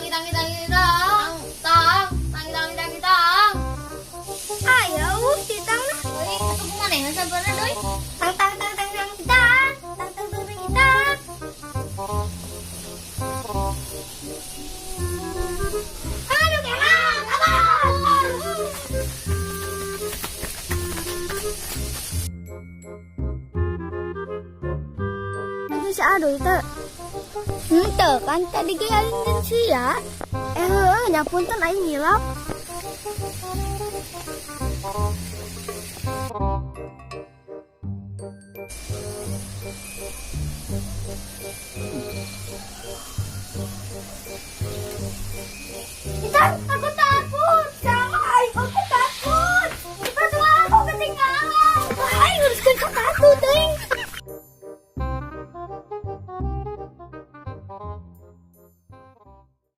tangi tangi tangi tang tang tangi tangi tangi tang. Ayo, titang na. Uy, ato kumana na sa bana doy. Tang tang tang tang tang tang. Tang tang tang tang tang. Aduh, kelang, abang. Lagi si Ado itu. Ente kan tadi kaya ingin sih ya. Nyapunten aing ngilap.